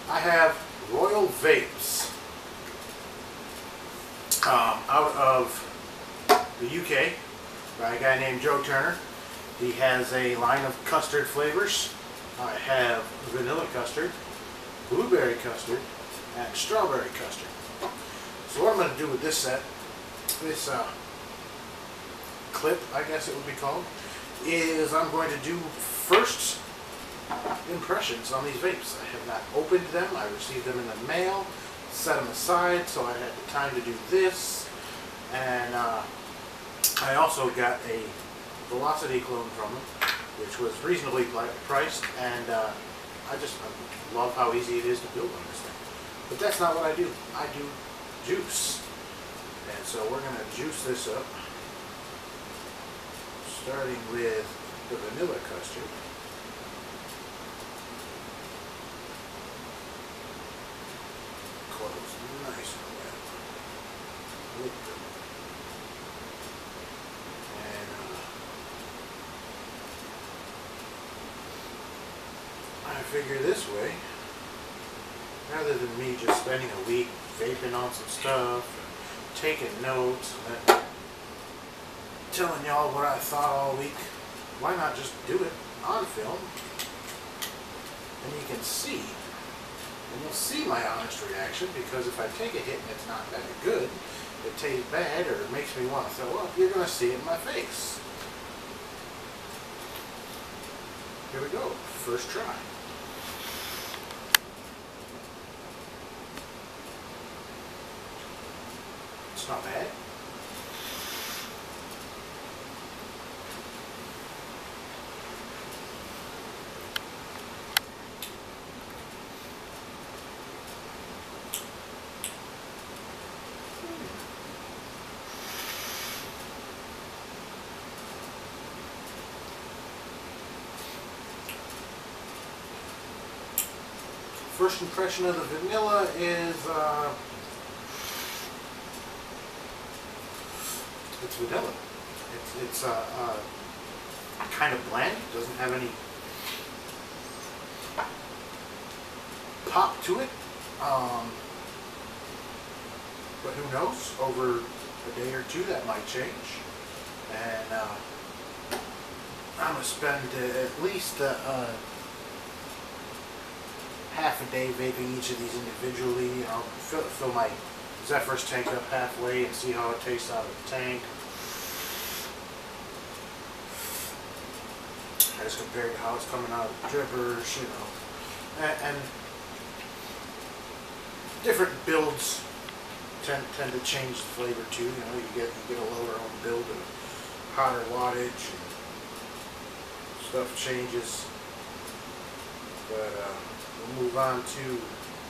I have Royal Vapes out of the UK by a guy named Joe Turner. He has a line of custard flavors. I have vanilla custard, blueberry custard, and strawberry custard. So what I'm going to do with this set, this clip, I guess it would be called, is I'm going to do first impressions on these vapes. I have not opened them. I received them in the mail, set them aside so I had the time to do this, and I also got a Velocity clone from them, which was reasonably priced, and I love how easy it is to build on this thing. But that's not what I do. I do juice. And so we're going to juice this up, starting with the vanilla custard. Close nice and wet. And I figure this way, rather than me just spending a week vaping on some stuff, taking notes, and telling y'all what I thought all week, why not just do it on film? And you can see, and you'll see my honest reaction, because if I take a hit and it's not that good, it tastes bad, or it makes me want to throw up, you're going to see it in my face. Here we go, first try. It's not bad. First impression of the vanilla is it's vanilla. It's kind of bland. It doesn't have any pop to it. But who knows? Over a day or two, that might change. And I'm gonna spend at least half a day vaping each of these individually. I'll fill my Zephyr's tank up halfway and see how it tastes out of the tank, as compared to how it's coming out of the drippers, you know. And different builds tend to change the flavor too. You know, you get a lower ohm build and hotter wattage, and stuff changes. But we'll move on to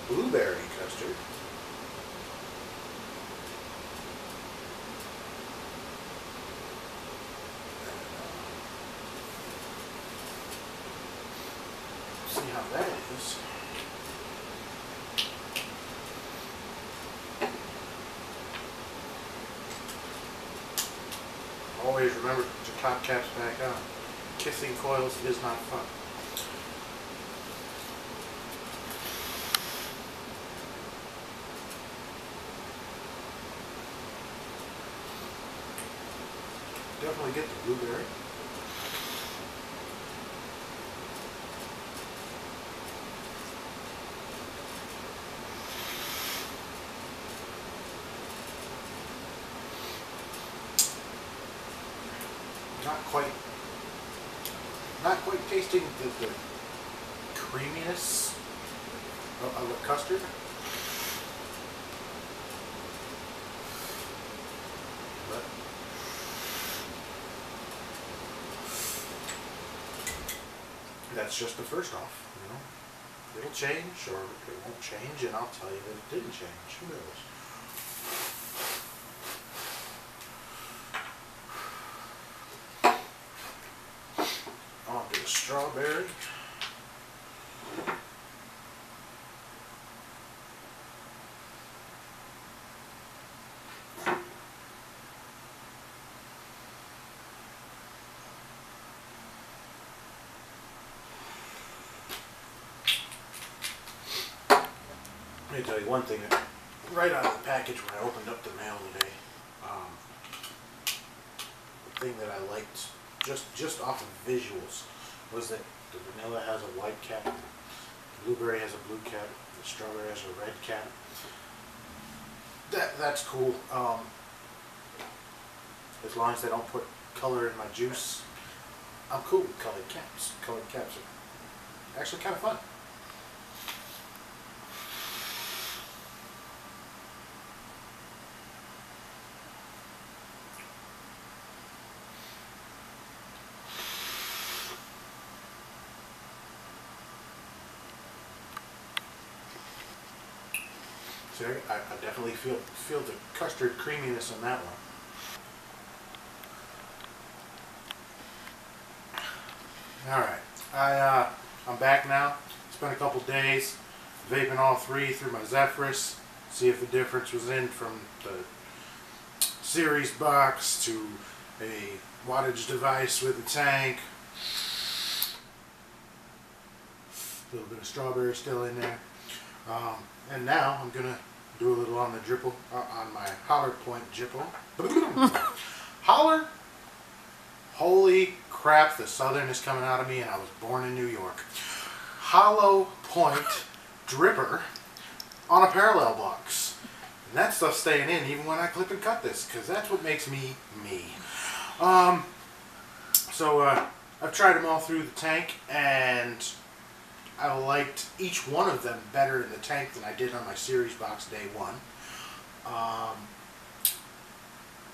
blueberry custard. See how that is. Always remember to put your top caps back on. Kissing coils is not fun. Definitely get the blueberry. Not quite tasting the creaminess of the custard. But that's just the first off, you know. It'll change or it won't change, and I'll tell you that it didn't change. Who knows? Strawberry. Let me tell you one thing that right out of the package when I opened up the mail today. The thing that I liked just off of visuals was that the vanilla has a white cap, the blueberry has a blue cap, the strawberry has a red cap. That's cool. As long as they don't put color in my juice, I'm cool with colored caps. Colored caps are actually kind of fun. See, I definitely feel the custard creaminess on that one. All right, I'm back now. Spent a couple days vaping all three through my Zephyrus. See if the difference was in from the series box to a wattage device with a tank. A little bit of strawberry still in there. And now I'm gonna do a little on the dripple, on my Holler Point Jipple. Holler! Holy crap, the Southern is coming out of me, and I was born in New York. Hollow Point Dripper on a parallel box. And that stuff's staying in even when I clip and cut this, because that's what makes me me. So I've tried them all through the tank, and I liked each one of them better in the tank than I did on my series box day one.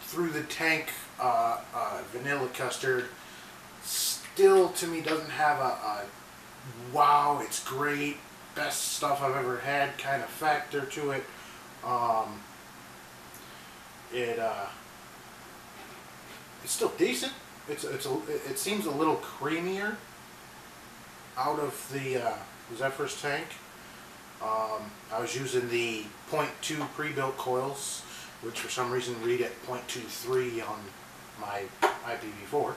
Through the tank, vanilla custard still to me doesn't have a wow, it's great, best stuff I've ever had kind of factor to it. It's still decent. It seems a little creamier out of the Zephyrus tank. I was using the 0.2 pre-built coils, which for some reason read at 0.23 on my IPv4.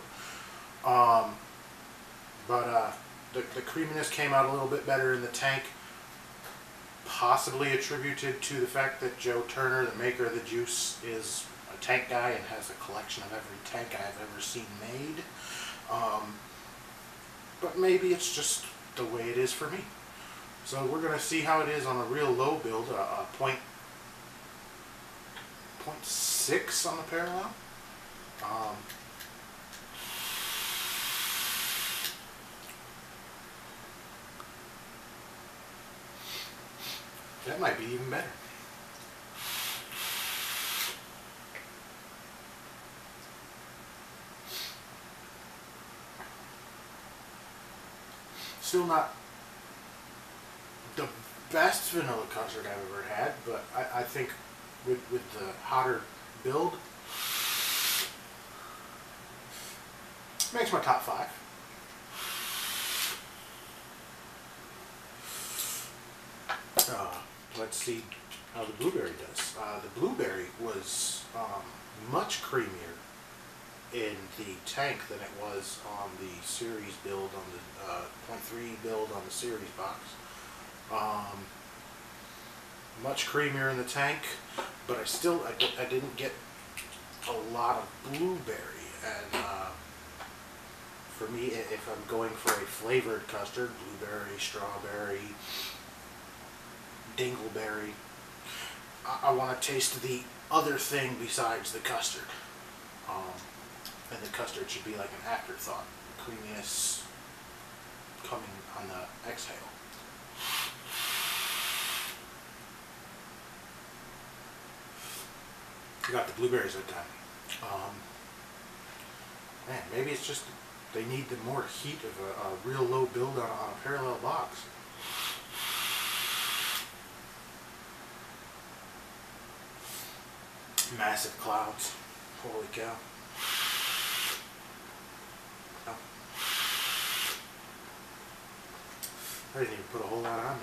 The creaminess came out a little bit better in the tank, possibly attributed to the fact that Joe Turner, the maker of the juice, is a tank guy and has a collection of every tank I've ever seen made. But maybe it's just the way it is for me. So we're going to see how it is on a real low build, a 0.6 on the parallel. That might be even better. Still not the best vanilla custard I've ever had, but I think with the hotter build, makes my top 5. Let's see how the blueberry does. The blueberry was much creamier in the tank than it was on the series build, on the 0.3 build on the series box. Much creamier in the tank, but I didn't get a lot of blueberry. And for me, if I'm going for a flavored custard, blueberry, strawberry, dingleberry, I want to taste the other thing besides the custard. And the custard should be like an afterthought. Creaminess coming on the exhale. I got the blueberries that time. Man, maybe it's just they need the more heat of a real low build on a parallel box. Massive clouds. Holy cow. Oh. I didn't even put a whole lot on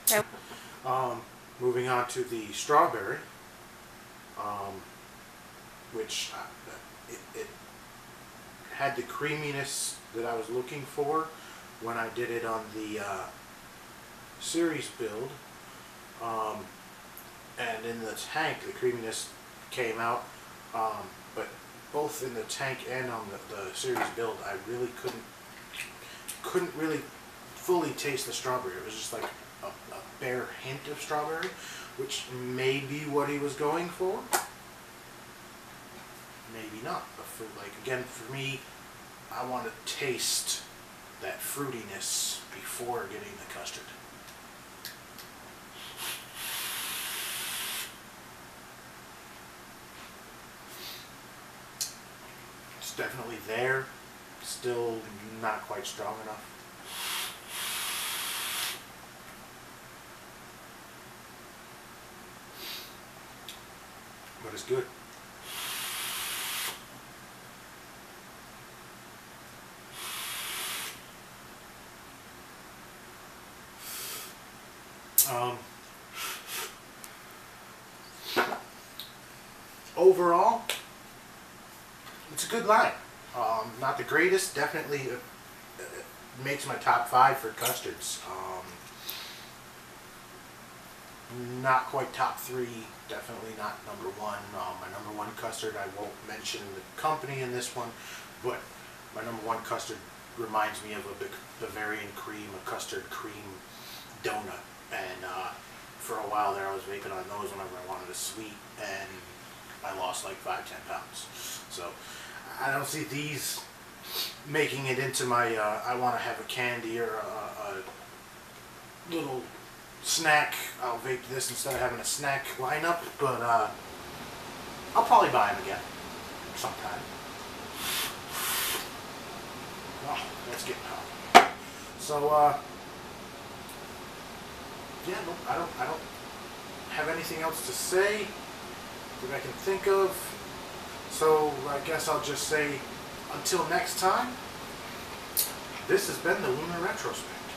there. Yep. Moving on to the strawberry, which it had the creaminess that I was looking for when I did it on the series build, and in the tank the creaminess came out, but both in the tank and on the series build I really couldn't really fully taste the strawberry. It was just like a bare hint of strawberry, which may be what he was going for, maybe not. But for, like, again, for me, I want to taste that fruitiness before getting the custard. It's definitely there, still not quite strong enough. But it's good. Overall, it's a good line. Not the greatest, definitely makes my top 5 for custards. Not quite top 3, definitely not number 1. My number 1 custard, I won't mention the company in this one, but my number 1 custard reminds me of a Bavarian cream, a custard cream donut. And for a while there I was vaping on those whenever I wanted a sweet, and I lost like 5-10 pounds. So I don't see these making it into my I want to have a candy or a little snack. I'll vape this instead of having a snack lineup, but I'll probably buy them again sometime. Oh, that's getting hot. So yeah, no, I don't have anything else to say that I can think of. So I guess I'll just say until next time, this has been the Lunar Retrospect.